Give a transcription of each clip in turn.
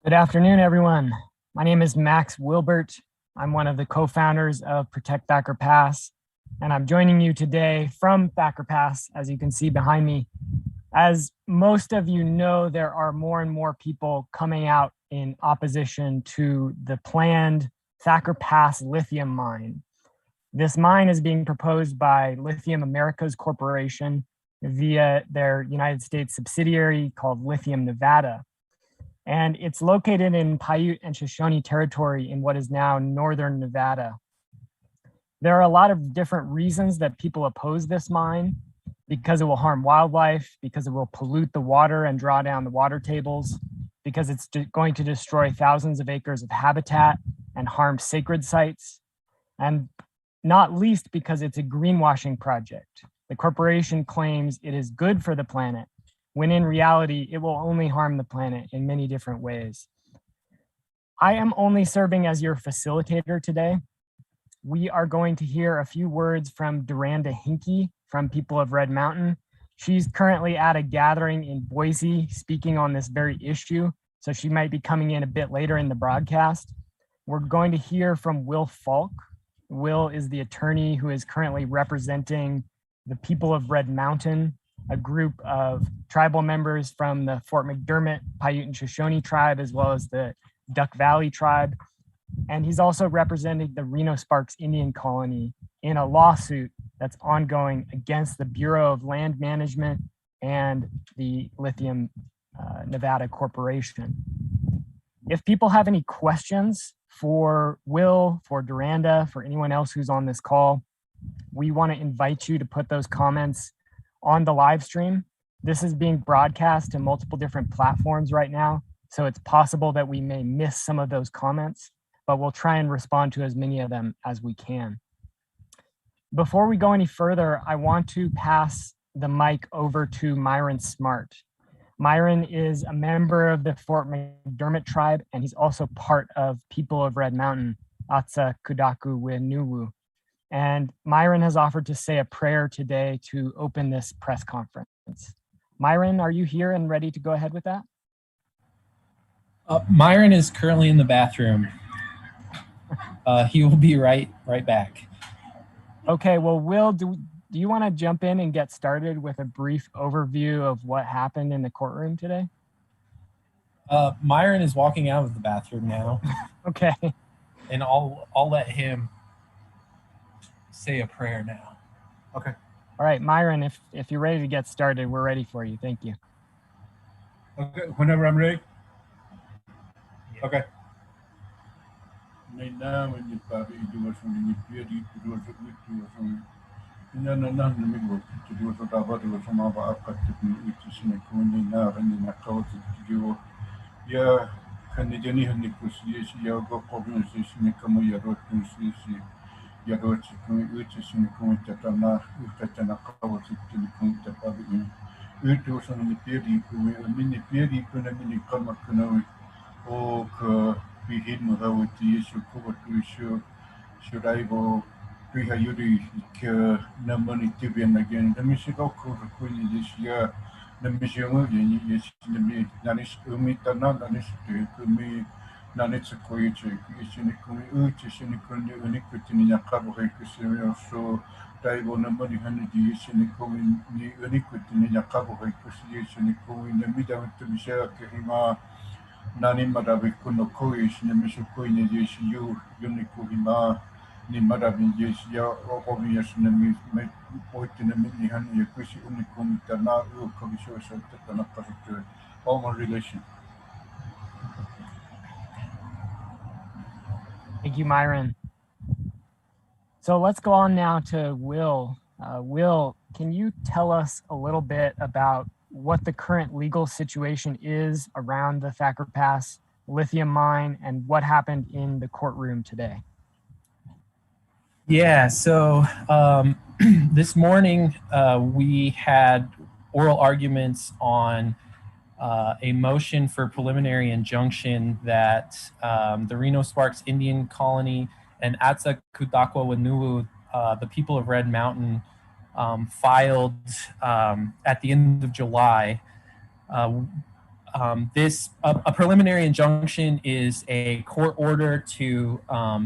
Good afternoon, everyone. My name is Max Wilbert. I'm one of the co-founders of Protect Thacker Pass, and I'm joining you today from Thacker Pass, as you can see behind me. As most of you know, there are more and more people coming out in opposition to the planned Thacker Pass lithium mine. This mine is being proposed by Lithium Americas Corporation via their United States subsidiary called Lithium Nevada. And it's located in Paiute and Shoshone territory in what is now northern Nevada. There are a lot of different reasons that people oppose this mine, because it will harm wildlife, because it will pollute the water and draw down the water tables, because it's going to destroy thousands of acres of habitat and harm sacred sites, and not least because it's a greenwashing project. The corporation claims it is good for the planet, when in reality, it will only harm the planet in many different ways. I am only serving as your facilitator today. We are going to hear a few words from Miranda from People of Red Mountain. She's currently at a gathering in Boise speaking on this very issue, so she might be coming in a bit later in the broadcast. We're going to hear from Will Falk. Will is the attorney who is currently representing the People of Red Mountain, a group of tribal members from the Fort McDermott Paiute and Shoshone tribe, as well as the Duck Valley tribe. And he's also representing the Reno-Sparks Indian colony in a lawsuit that's ongoing against the Bureau of Land Management and the Lithium Nevada Corporation. If people have any questions for Will, for Miranda, for anyone else who's on this call, we want to invite you to put those comments on the live stream. This is being broadcast to multiple different platforms right now, so it's possible that we may miss some of those comments, but we'll try and respond to as many of them as we can. Before we go any further, I want to pass the mic over to Myron Smart. Myron is a member of the Fort McDermott tribe, and he's also part of People of Red Mountain, Atsa Koodakuh wyh Nuwu. And Myron has offered to say a prayer today to open this press conference. Myron, are you here and ready to go ahead with that? Myron is currently in the bathroom. He will be right back. Okay, well, Will, do you want to jump in and get started with a brief overview of what happened in the courtroom today? Myron is walking out of the bathroom now. Okay. And I'll let him say a prayer now. Okay. All right, Myron, if you're ready to get started, we're ready for you. Thank you. Okay, whenever I'm ready. Yeah. Okay. Thank you, Myron. So let's go on now to Will. Will, can you tell us a little bit about what the current legal situation is around the Thacker Pass lithium mine and what happened in the courtroom today? Yeah, so this morning we had oral arguments on a motion for preliminary injunction that the Reno-Sparks Indian colony and Atsa Koodakuh wyh Nuwu, the People of Red Mountain, filed at the end of July A preliminary injunction is a court order to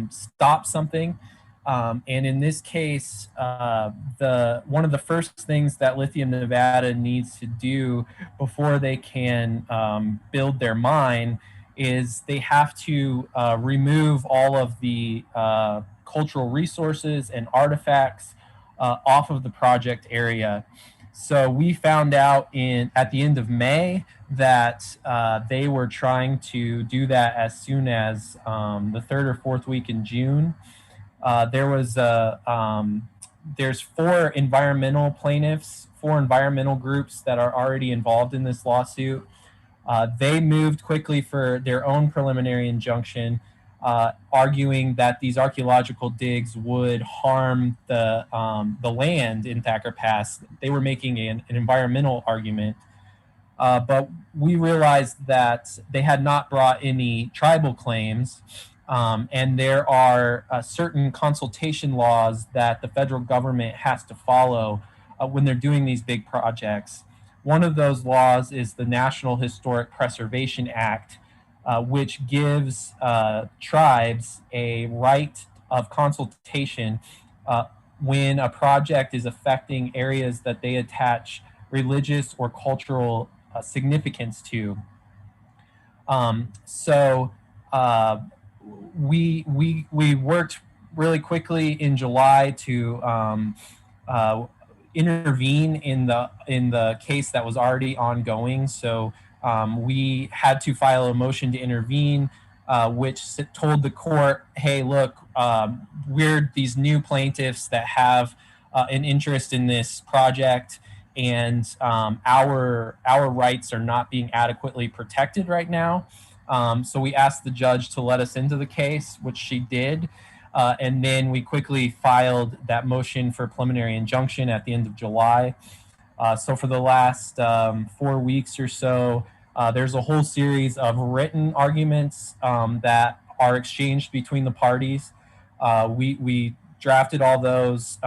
stop something. And in this case, one of the first things that Lithium Nevada needs to do before they can build their mine is they have to remove all of the cultural resources and artifacts off of the project area. So we found out at the end of May that they were trying to do that as soon as the third or fourth week in June. There's 4 environmental plaintiffs, 4 environmental groups that are already involved in this lawsuit. They moved quickly for their own preliminary injunction, arguing that these archaeological digs would harm the land in Thacker Pass. They were making an environmental argument. But we realized that they had not brought any tribal claims, and there are certain consultation laws that the federal government has to follow when they're doing these big projects. One of those laws is the National Historic Preservation Act, which gives tribes a right of consultation when a project is affecting areas that they attach religious or cultural significance to. We worked really quickly in July to intervene in the case that was already ongoing. So we had to file a motion to intervene, which told the court, hey, look, we're these new plaintiffs that have an interest in this project, and our rights are not being adequately protected right now. So we asked the judge to let us into the case, which she did. And then we quickly filed that motion for preliminary injunction at the end of July. So for the last 4 weeks or so, there's a whole series of written arguments that are exchanged between the parties. We drafted all those,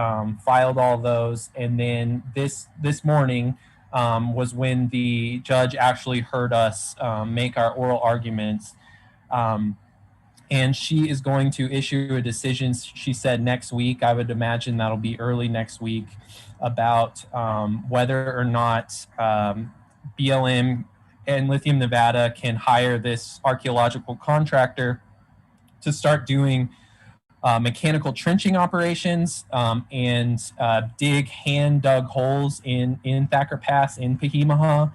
filed all those, and then this morning was when the judge actually heard us make our oral arguments. And she is going to issue a decision, she said, next week. I would imagine that'll be early next week, about whether or not BLM and Lithium Nevada can hire this archaeological contractor to start doing mechanical trenching operations and dig hand-dug holes in Thacker Pass in Pahimaha.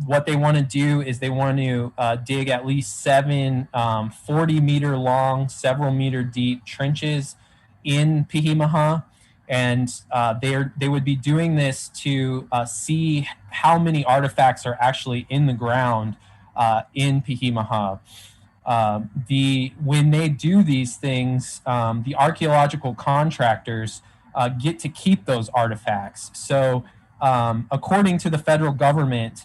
What they want to do is they want to dig at least 7 40-meter long, several meter deep trenches in Pahimaha. And they would be doing this to see how many artifacts are actually in the ground in Pahimaha. When they do these things, the archaeological contractors get to keep those artifacts. So according to the federal government,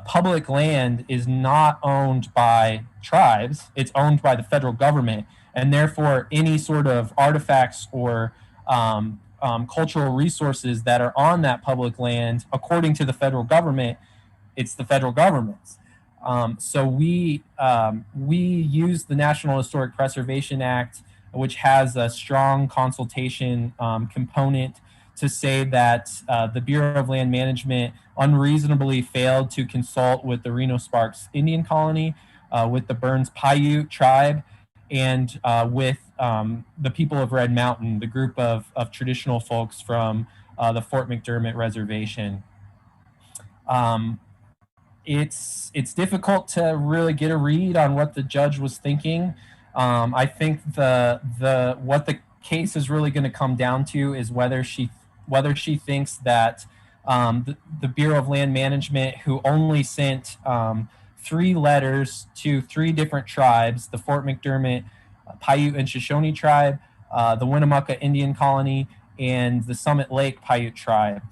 public land is not owned by tribes, it's owned by the federal government. And therefore, any sort of artifacts or cultural resources that are on that public land, according to the federal government, it's the federal government's. So we use the National Historic Preservation Act, which has a strong consultation component, to say that the Bureau of Land Management unreasonably failed to consult with the Reno-Sparks Indian Colony, with the Burns Paiute tribe, and with the people of Red Mountain, the group of traditional folks from the Fort McDermott Reservation. It's difficult to really get a read on what the judge was thinking. I think what the case is really going to come down to is whether she thinks that the Bureau of Land Management, who only sent 3 letters to 3 different tribes, the Fort McDermott Paiute and Shoshone tribe, the Winnemucca Indian Colony, and the Summit Lake Paiute tribe.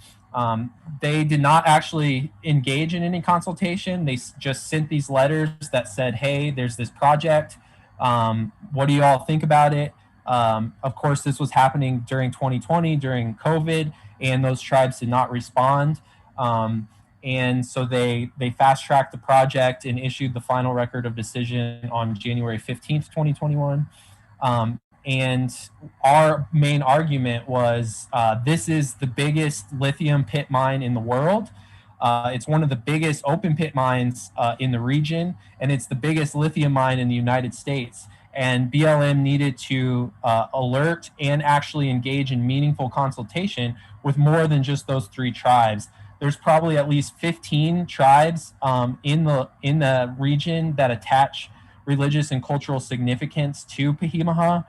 They did not actually engage in any consultation. They just sent these letters that said, hey, there's this project. What do you all think about it? Of course, this was happening during 2020, during COVID, and those tribes did not respond. And so they fast-tracked the project and issued the final record of decision on January 15th, 2021. And our main argument was this is the biggest lithium pit mine in the world. It's one of the biggest open pit mines in the region, and it's the biggest lithium mine in the United States. And BLM needed to alert and actually engage in meaningful consultation with more than just those 3 tribes. There's probably at least 15 tribes in the region that attach religious and cultural significance to Pahimaha.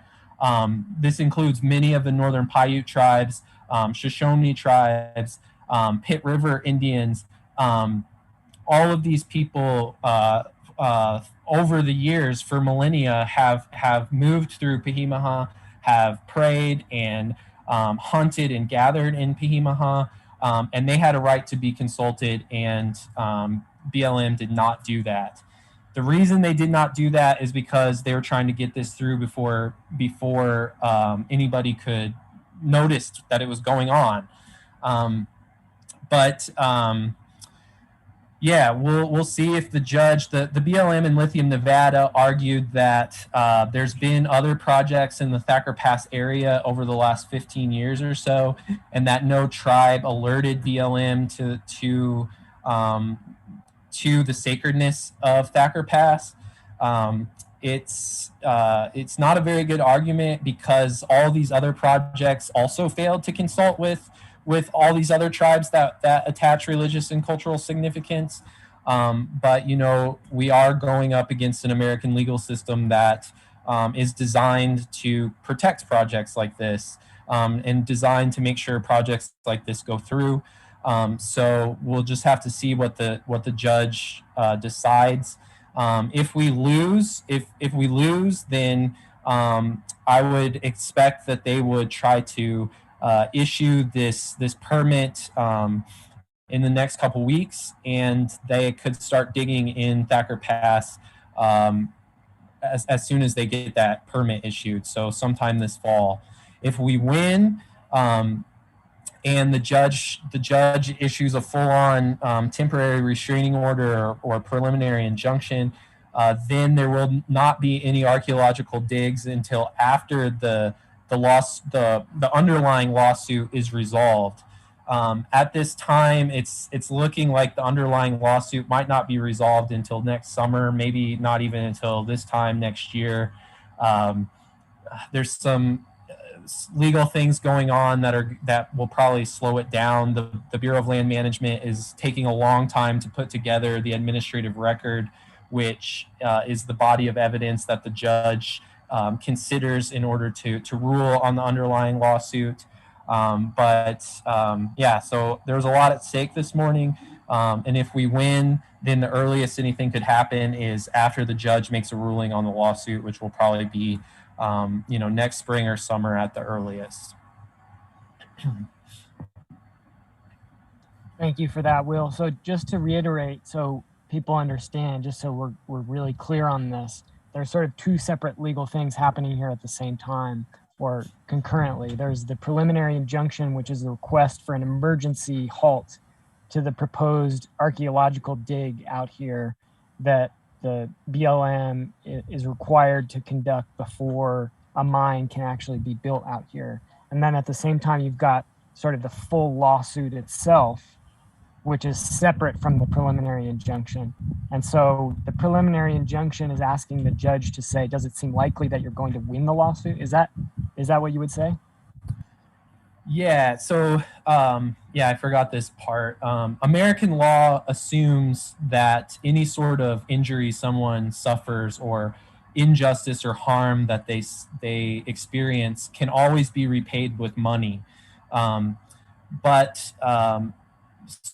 This includes many of the Northern Paiute tribes, Shoshone tribes, Pit River Indians. All of these people over the years, for millennia, have moved through Pahimaha, have prayed and hunted and gathered in Pahimaha, and they had a right to be consulted, and BLM did not do that. The reason they did not do that is because they were trying to get this through before anybody could notice that it was going on. Yeah, we'll see if the judge, the BLM in Lithium, Nevada argued that there's been other projects in the Thacker Pass area over the last 15 years or so, and that no tribe alerted BLM to the sacredness of Thacker Pass. It's not a very good argument because all these other projects also failed to consult with all these other tribes that attach religious and cultural significance. But, you know, we are going up against an American legal system that is designed to protect projects like this and designed to make sure projects like this go through. So we'll just have to see what the judge decides. If we lose, then I would expect that they would try to issue this permit in the next couple weeks, and they could start digging in Thacker Pass as soon as they get that permit issued. So sometime this fall. If we win, and the judge issues a full-on temporary restraining order or preliminary injunction, then there will not be any archaeological digs until after the underlying lawsuit is resolved. At this time, it's looking like the underlying lawsuit might not be resolved until next summer, maybe not even until this time next year. There's some legal things going on that will probably slow it down. The Bureau of Land Management is taking a long time to put together the administrative record, which is the body of evidence that the judge considers in order to rule on the underlying lawsuit. Yeah, so there's a lot at stake this morning. And if we win, then the earliest anything could happen is after the judge makes a ruling on the lawsuit, which will probably be next spring or summer at the earliest. Thank you for that, Will. So just to reiterate, so people understand, just so we're really clear on this, there's sort of 2 separate legal things happening here at the same time or concurrently. There's the preliminary injunction, which is a request for an emergency halt to the proposed archaeological dig out here that the BLM is required to conduct before a mine can actually be built out here. And then at the same time, you've got sort of the full lawsuit itself, which is separate from the preliminary injunction. And so the preliminary injunction is asking the judge to say, does it seem likely that you're going to win the lawsuit? Is that what you would say? Yeah, so I forgot this part. American law assumes that any sort of injury someone suffers or injustice or harm that they experience can always be repaid with money.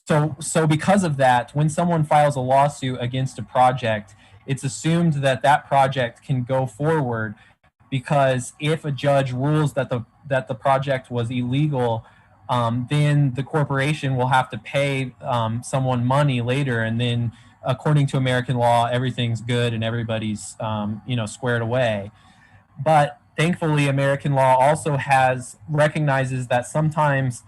So because of that, when someone files a lawsuit against a project, it's assumed that project can go forward, because if a judge rules that the project was illegal, then the corporation will have to pay someone money later, and then according to American law, everything's good and everybody's squared away. But thankfully, American law also recognizes that sometimes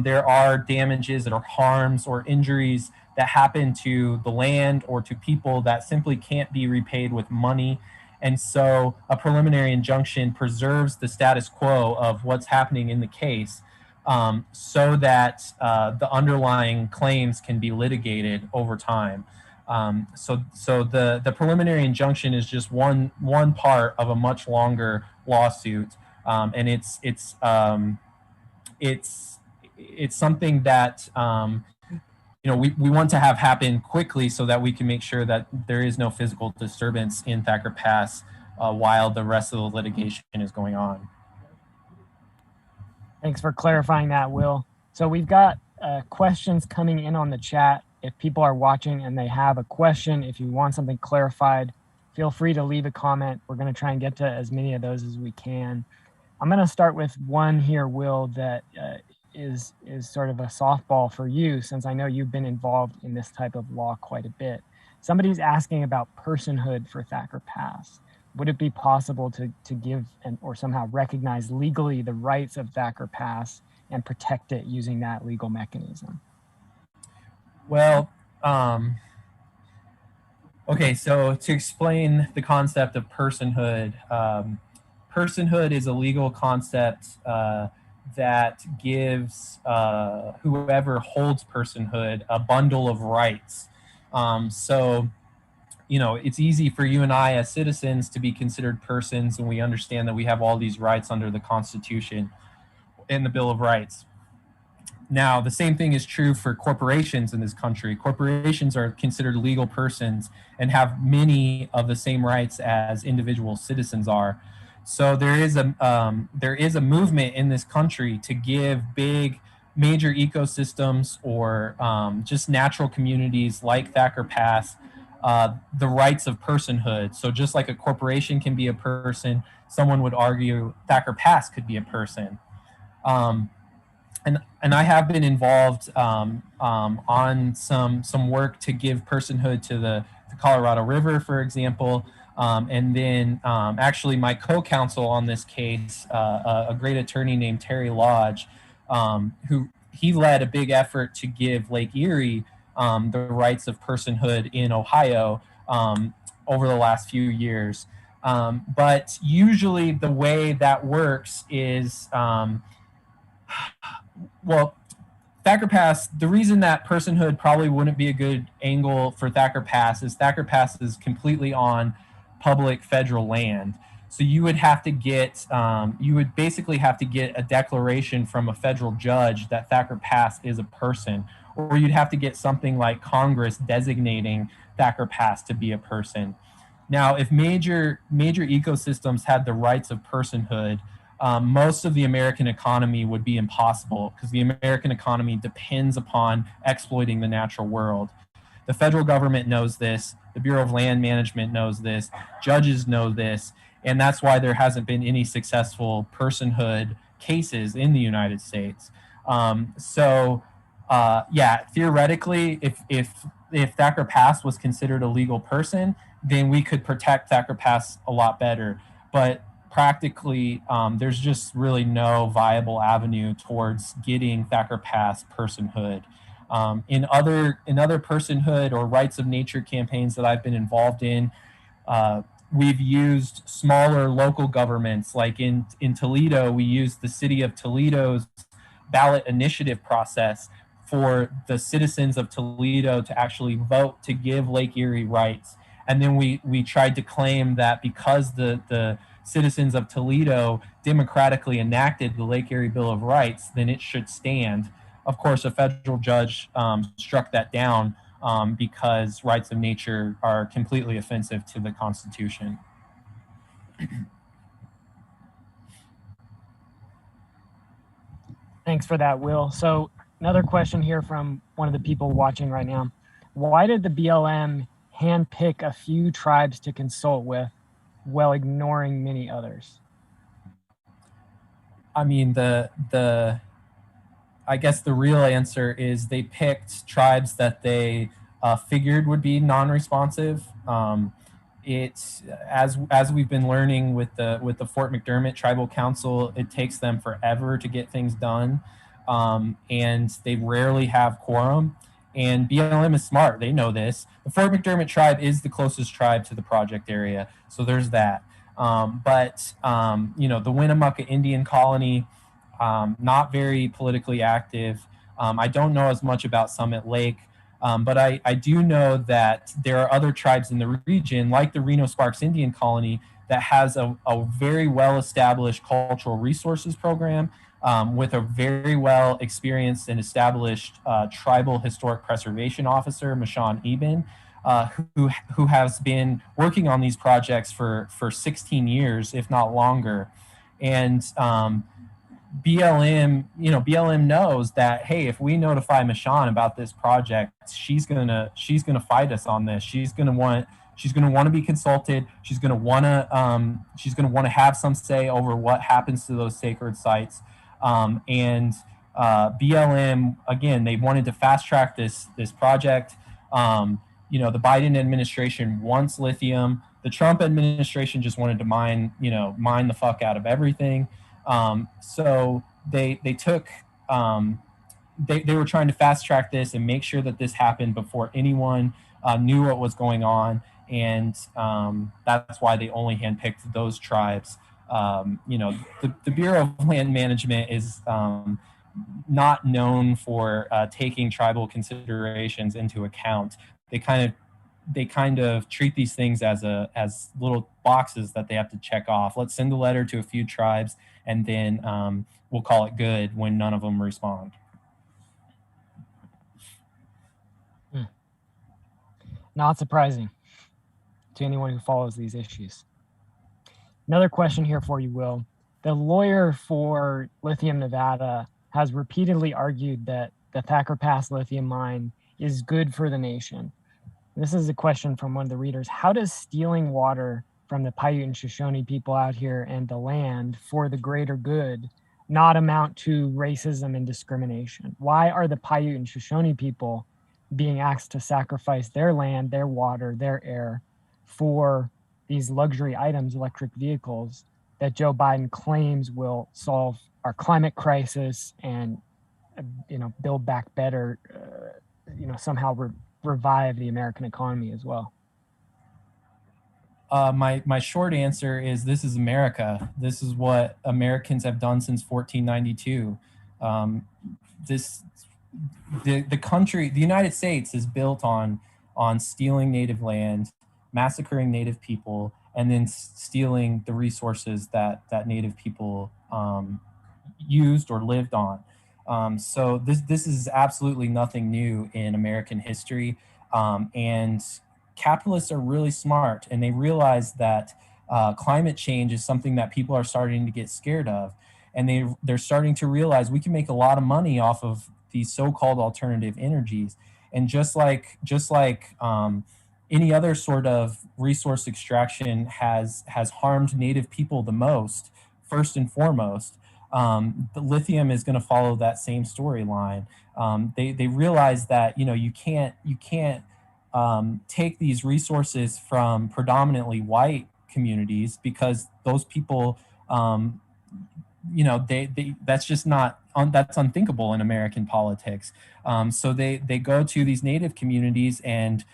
there are damages or harms or injuries that happen to the land or to people that simply can't be repaid with money. And so a preliminary injunction preserves the status quo of what's happening in the case, so that the underlying claims can be litigated over time. So the preliminary injunction is just one part of a much longer lawsuit, and it's something that we want to have happen quickly so that we can make sure that there is no physical disturbance in Thacker Pass while the rest of the litigation is going on. Thanks for clarifying that, Will. So we've got questions coming in on the chat. If people are watching and they have a question, if you want something clarified, feel free to leave a comment. We're going to try and get to as many of those as we can. I'm going to start with one here, Will, that is sort of a softball for you, since I know you've been involved in this type of law quite a bit. Somebody's asking about personhood for Thacker Pass. Would it be possible to give or somehow recognize legally the rights of Thacker Pass and protect it using that legal mechanism? Well, okay, so to explain the concept of personhood, personhood is a legal concept that gives whoever holds personhood a bundle of rights. So, it's easy for you and I as citizens to be considered persons, and we understand that we have all these rights under the Constitution and the Bill of Rights. Now, the same thing is true for corporations in this country. Corporations are considered legal persons and have many of the same rights as individual citizens are. So there is a movement in this country to give big major ecosystems or just natural communities like Thacker Pass the rights of personhood. So just like a corporation can be a person, someone would argue Thacker Pass could be a person. And I have been involved on some work to give personhood to the Colorado River, for example. And then actually my co-counsel on this case, a great attorney named Terry Lodge, he led a big effort to give Lake Erie the rights of personhood in Ohio over the last few years. But usually the way that works is, well, Thacker Pass, the reason that personhood probably wouldn't be a good angle for Thacker Pass is Thacker Pass is completely on public federal land. So you would have to get, you would basically have to get a declaration from a federal judge that Thacker Pass is a person, or you'd have to get something like Congress designating Thacker Pass to be a person. Now, if major ecosystems had the rights of personhood, most of the American economy would be impossible because the American economy depends upon exploiting the natural world. The federal government knows this. The Bureau of Land Management knows this. Judges know this. And that's why there hasn't been any successful personhood cases in the United States. Yeah, theoretically, if Thacker Pass was considered a legal person, then we could protect Thacker Pass a lot better. But practically, there's just really no viable avenue towards getting Thacker Pass personhood. In other personhood or rights of nature campaigns that I've been involved in, we've used smaller local governments. Like in Toledo, we used the city of Toledo's ballot initiative process for the citizens of Toledo to actually vote to give Lake Erie rights. And then we tried to claim that because the citizens of Toledo democratically enacted the Lake Erie Bill of Rights, then it should stand. Of course, a federal judge struck that down because rights of nature are completely offensive to the Constitution. Thanks for that, Will. So another question here from one of the people watching right now. Why did the BLM handpick a few tribes to consult with while ignoring many others? I mean, I guess the real answer is they picked tribes that they figured would be non-responsive. It's as we've been learning with the Fort McDermott Tribal Council, it takes them forever to get things done. and they rarely have quorum. And BLM is smart. They know this. The Fort McDermott tribe is the closest tribe to the project area. So there's that. You know, the Winnemucca Indian colony, not very politically active. I don't know as much about Summit Lake, but I do know that there are other tribes in the region, like the Reno-Sparks Indian colony, that has a very well-established cultural resources program with a very well experienced and established tribal historic preservation officer, Mashawn Eben, who has been working on these projects for 16 years, if not longer. And BLM, you know, BLM knows that, hey, if we notify Mashawn about this project, she's gonna fight us on this. She's gonna want to be consulted. She's gonna want to have some say over what happens to those sacred sites. BLM, again, they wanted to fast track this project. You know, the Biden administration wants lithium. The Trump administration just wanted to mine the fuck out of everything. So they took, they were trying to fast track this and make sure that this happened before anyone knew what was going on. And that's why they only handpicked those tribes. You know, the Bureau of Land Management is not known for taking tribal considerations into account. They kind of treat these things as little boxes that they have to check off. Let's send a letter to a few tribes, and then we'll call it good when none of them respond. Not surprising to anyone who follows these issues. Another question here for you, Will. The lawyer for Lithium Nevada has repeatedly argued that the Thacker Pass lithium mine is good for the nation. This is a question from one of the readers. How does stealing water from the Paiute and Shoshone people out here and the land for the greater good not amount to racism and discrimination? Why are the Paiute and Shoshone people being asked to sacrifice their land, their water, their air for these luxury items, electric vehicles, that Joe Biden claims will solve our climate crisis and, build back better, somehow revive the American economy as well? My short answer is this is America. This is what Americans have done since 1492. The country, the United States, is built on stealing native land, massacring native people, and then stealing the resources that native people used or lived on. So this is absolutely nothing new in American history, and capitalists are really smart, and they realize that climate change is something that people are starting to get scared of, and they're starting to realize we can make a lot of money off of these so-called alternative energies. And just like any other sort of resource extraction has harmed native people the most, first and foremost, the lithium is going to follow that same storyline. They realize that you can't take these resources from predominantly white communities, because those people, that's just not that's unthinkable in American politics. So they go to these native communities, and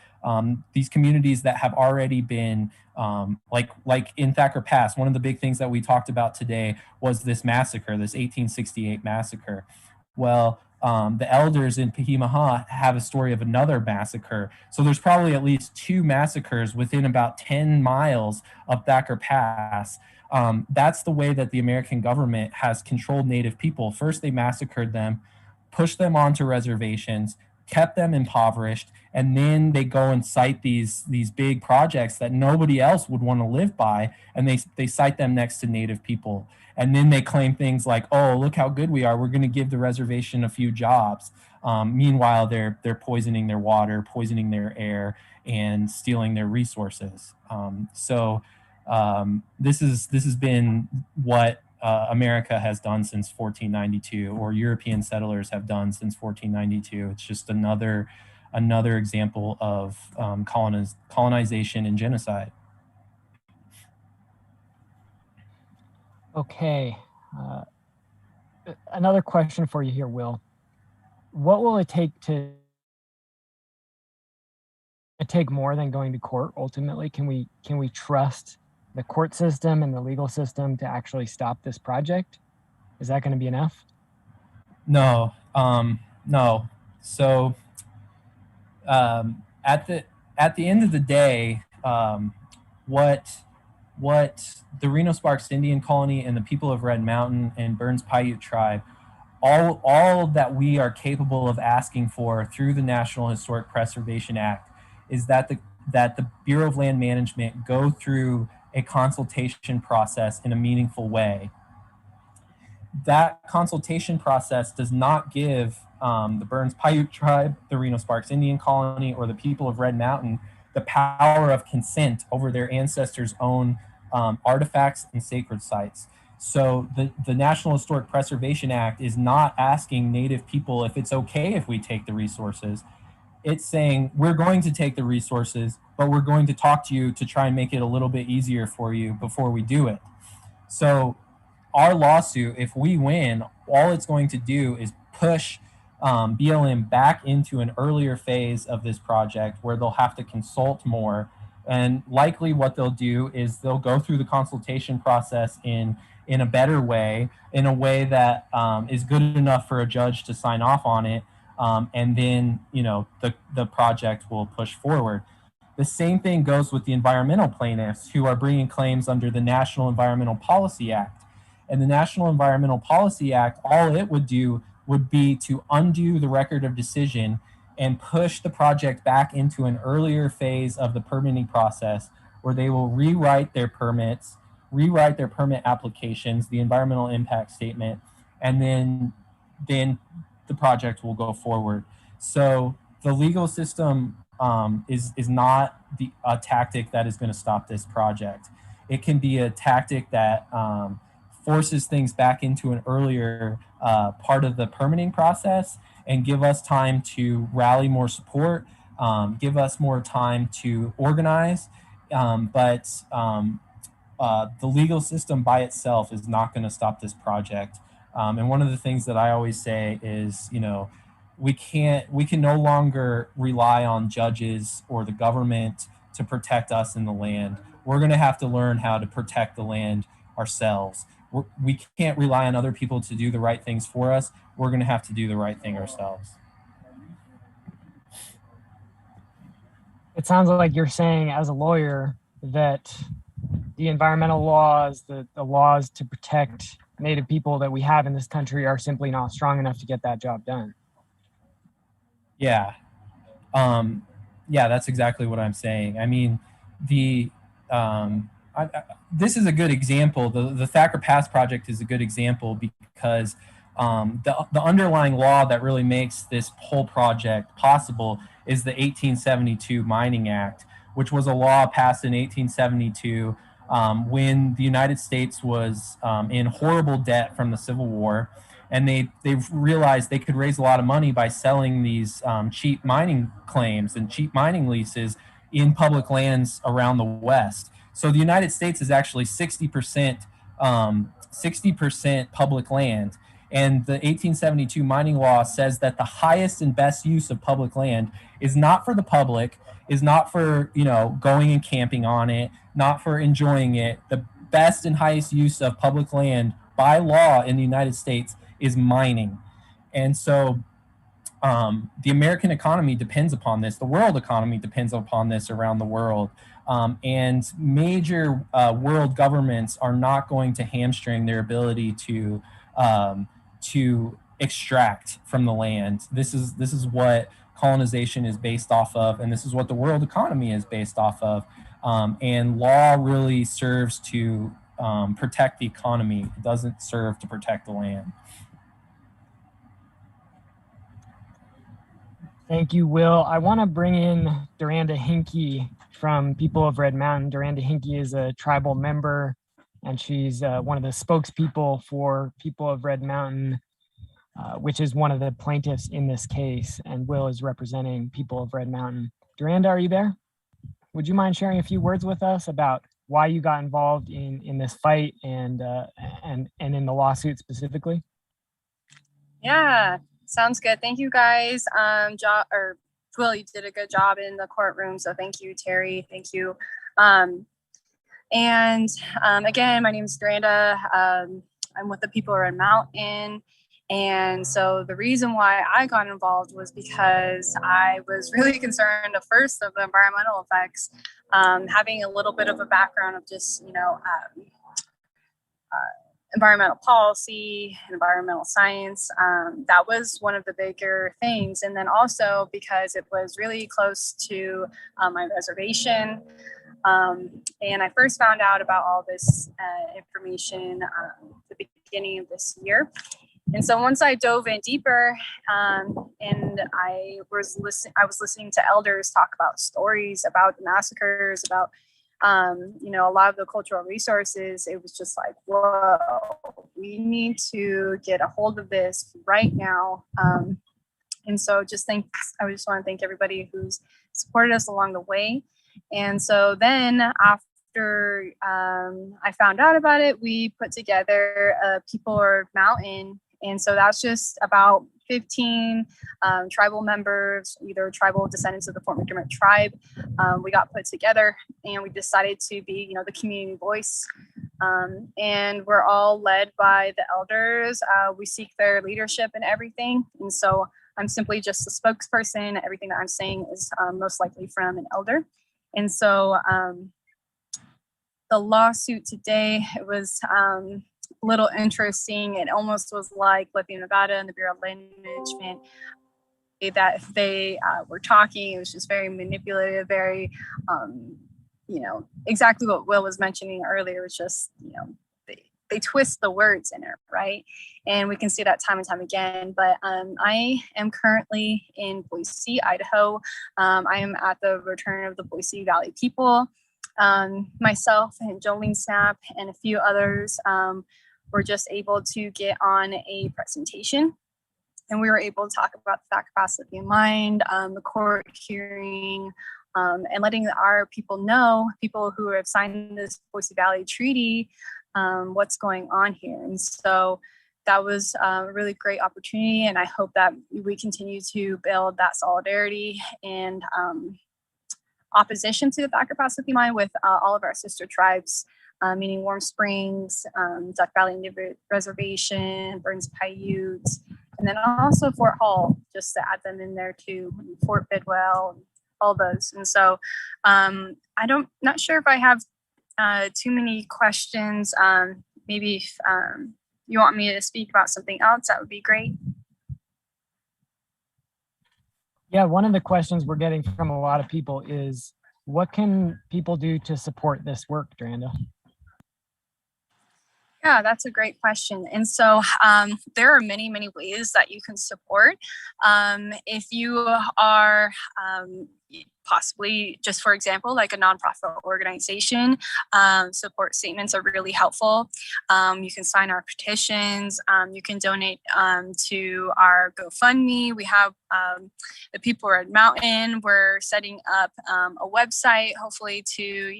these communities that have already been like in Thacker Pass. One of the big things that we talked about today was this massacre, this 1868 massacre. Well, the elders in Pihemaha have a story of another massacre. So there's probably at least 2 massacres within about 10 miles of Thacker Pass. That's the way that the American government has controlled native people. First, they massacred them, pushed them onto reservations, kept them impoverished, and then they go and cite these big projects that nobody else would want to live by, and they cite them next to native people. And then they claim things like, oh, look how good we are, we're going to give the reservation a few jobs. Meanwhile, they're poisoning their water, poisoning their air, and stealing their resources. This has been what America has done since 1492, or European settlers have done since 1492. It's just another example of colonization and genocide. Okay. another question for you here, Will. What will it take more than going to court ultimately? Can we trust the court system and the legal system to actually stop this project? Is that going to be enough? No, no. So at the end of the day, what the Reno-Sparks Indian Colony and the people of Red Mountain and Burns Paiute Tribe, all that we are capable of asking for through the National Historic Preservation Act is that the Bureau of Land Management go through a consultation process in a meaningful way. That consultation process does not give the Burns Paiute Tribe, the Reno-Sparks Indian Colony, or the people of Red Mountain the power of consent over their ancestors' own artifacts and sacred sites. So the National Historic Preservation Act is not asking Native people if it's okay if we take the resources. It's saying we're going to take the resources, but we're going to talk to you to try and make it a little bit easier for you before we do it. So our lawsuit, if we win, all it's going to do is push BLM back into an earlier phase of this project where they'll have to consult more. And likely what they'll do is they'll go through the consultation process in a better way, in a way that is good enough for a judge to sign off on it. And then, the project will push forward. The same thing goes with the environmental plaintiffs who are bringing claims under the National Environmental Policy Act. And the National Environmental Policy Act, all it would do would be to undo the record of decision and push the project back into an earlier phase of the permitting process where they will rewrite their permits, rewrite their permit applications, the environmental impact statement, and then the project will go forward. So the legal system is not a tactic that is going to stop this project. It can be a tactic that forces things back into an earlier part of the permitting process and give us time to rally more support, give us more time to organize. But the legal system by itself is not going to stop this project. And one of the things that I always say is, we can no longer rely on judges or the government to protect us in the land. We're going to have to learn how to protect the land ourselves. We can't rely on other people to do the right things for us. We're going to have to do the right thing ourselves. It sounds like you're saying as a lawyer that the environmental laws, the laws to protect Native people that we have in this country are simply not strong enough to get that job done. Yeah. That's exactly what I'm saying. I mean, this is a good example. The Thacker Pass project is a good example because the underlying law that really makes this whole project possible is the 1872 Mining Act, which was a law passed in 1872 when the United States was in horrible debt from the Civil War. And they realized they could raise a lot of money by selling these cheap mining claims and cheap mining leases in public lands around the West. So the United States is actually 60% public land. And the 1872 mining law says that the highest and best use of public land is not for the public, is not for, going and camping on it, not for enjoying it. The best and highest use of public land by law in the United States is mining. And so the American economy depends upon this. The world economy depends upon this around the world. And major world governments are not going to hamstring their ability to extract from the land. This is what colonization is based off of, and this is what the world economy is based off of. And law really serves to protect the economy. It doesn't serve to protect the land. Thank you, Will. I want to bring in Miranda from People of Red Mountain. Miranda is a tribal member, and she's one of the spokespeople for People of Red Mountain, which is one of the plaintiffs in this case, and Will is representing People of Red Mountain. Miranda, are you there? Would you mind sharing a few words with us about why you got involved in this fight and in the lawsuit specifically? Yeah, sounds good. Thank you guys. Will, you did a good job in the courtroom. So thank you, Terry. Thank you. Again, my name is Miranda. I'm with the people who are in Mountain. And so the reason why I got involved was because I was really concerned at first of the environmental effects, having a little bit of a background of just, environmental policy, environmental science. That was one of the bigger things. And then also because it was really close to my reservation. And I first found out about all this information at the beginning of this year. And so once I dove in deeper, and I was listening to elders talk about stories about the massacres, about a lot of the cultural resources, it was just like, whoa, we need to get a hold of this right now. And so I just want to thank everybody who's supported us along the way. And so then after I found out about it, we put together a People or Mountain. And so that's just about 15 tribal members, either tribal descendants of the Fort McDermott tribe. We got put together and we decided to be, the community voice. And we're all led by the elders. We seek their leadership and everything. And so I'm simply just a spokesperson. Everything that I'm saying is most likely from an elder. And so the lawsuit today, it was a little interesting. It almost was like Lithium Nevada and the Bureau of Land Management, that they were talking. It was just very manipulative, very, exactly what Will was mentioning earlier. It was just, they twist the words in it, right? And we can see that time and time again. But I am currently in Boise, Idaho. I am at the return of the Boise Valley people. Myself and Jolene Snap and a few others were just able to get on a presentation. And we were able to talk about the fact capacity in mind, the court hearing, and letting our people know, people who have signed this Boise Valley Treaty, what's going on here. And so that was a really great opportunity. And I hope that we continue to build that solidarity and opposition to the Thacker Pass Lithium mine with all of our sister tribes, meaning Warm Springs, Duck Valley Indian Reservation, Burns Paiutes, and then also Fort Hall, just to add them in there too, Fort Bidwell, all those. And so not sure if I have too many questions. Maybe if you want me to speak about something else, that would be great. Yeah, one of the questions we're getting from a lot of people is, what can people do to support this work, Miranda? Yeah, that's a great question. And so there are many, many ways that you can support. If you are possibly, just for example, like a nonprofit organization, support statements are really helpful. You can sign our petitions. You can donate to our GoFundMe. We have the People Red Mountain. We're setting up a website, hopefully to,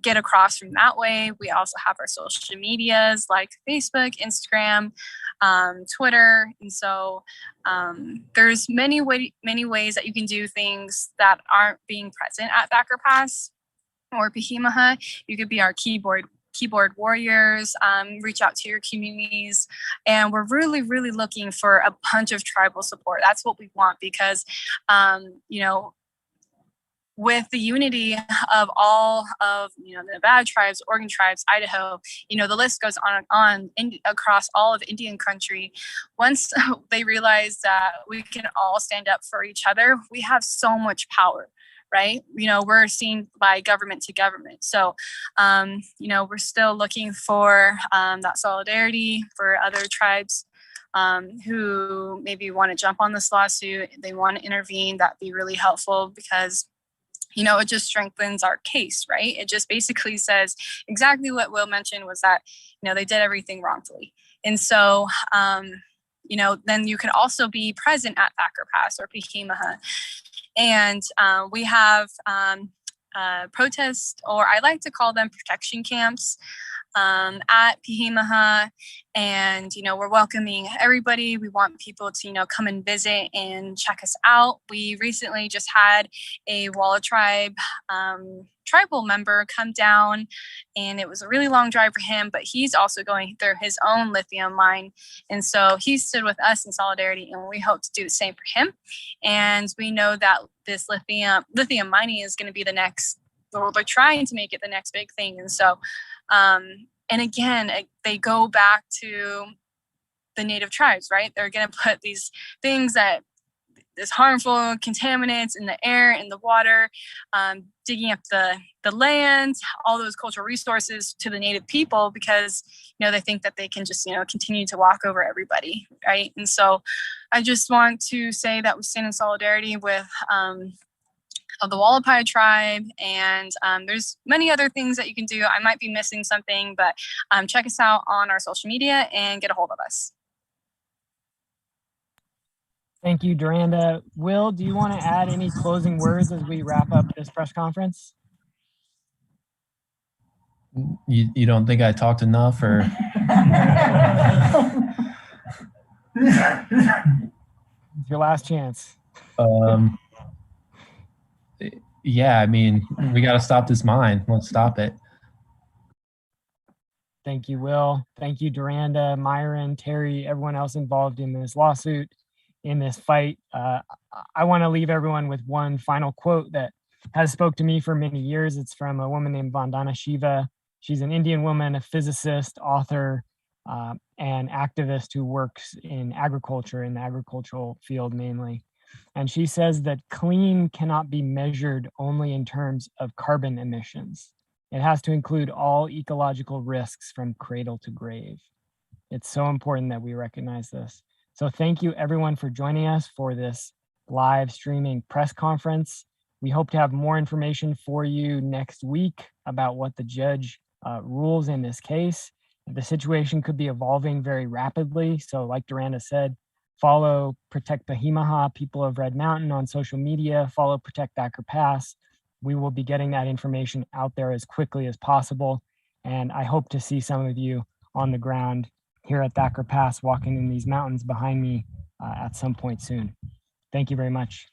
get across from that way. We also have our social medias like Facebook, Instagram, Twitter. And so there's many ways that you can do things that aren't being present at Thacker Pass or Pihemaha. You could be our keyboard warriors, reach out to your communities. And we're really, really looking for a bunch of tribal support. That's what we want because, with the unity of all of the Nevada tribes, Oregon tribes, Idaho, the list goes on and on across all of Indian country. Once they realize that we can all stand up for each other, we have so much power, right? We're seen by government to government. So, we're still looking for that solidarity for other tribes who maybe want to jump on this lawsuit. They want to intervene. That'd be really helpful because it just strengthens our case, right? It just basically says exactly what Will mentioned was that, they did everything wrongfully. And so, then you can also be present at Thacker Pass or Pihemaha. And we have protests, or I like to call them protection camps. at Pihimaha, and we're welcoming everybody. We want people to come and visit and check us out. We recently just had a Walla Tribe tribal member come down, and it was a really long drive for him, but he's also going through his own lithium mine, and so he stood with us in solidarity, and we hope to do the same for him. And we know that this lithium mining is going to be the next, or they're trying to make it the next big thing. And so and again, they go back to the native tribes, right? They're going to put these things this harmful contaminants in the air, in the water, digging up the land, all those cultural resources to the native people, because they think that they can just continue to walk over everybody, right? And so I just want to say that we stand in solidarity with of the Wallapai tribe, and there's many other things that you can do. I might be missing something, but check us out on our social media and get a hold of us. Thank you, Miranda. Will, do you want to add any closing words as we wrap up this press conference? You don't think I talked enough, or? It's your last chance. Yeah, I mean, we got to stop this mine. Let's stop it. Thank you, Will. Thank you, Miranda, Myron, Terry, everyone else involved in this lawsuit, in this fight. I want to leave everyone with one final quote that has spoke to me for many years. It's from a woman named Vandana Shiva. She's an Indian woman, a physicist, author, and activist who works in agriculture, in the agricultural field mainly. And she says that clean cannot be measured only in terms of carbon emissions. It has to include all ecological risks from cradle to grave. It's so important that we recognize this. So thank you everyone for joining us for this live streaming press conference. We hope to have more information for you next week about what the judge rules in this case. The situation could be evolving very rapidly. So like Miranda said, follow Protect Pihimaha, People of Red Mountain on social media, follow Protect Thacker Pass. We will be getting that information out there as quickly as possible. And I hope to see some of you on the ground here at Thacker Pass walking in these mountains behind me at some point soon. Thank you very much.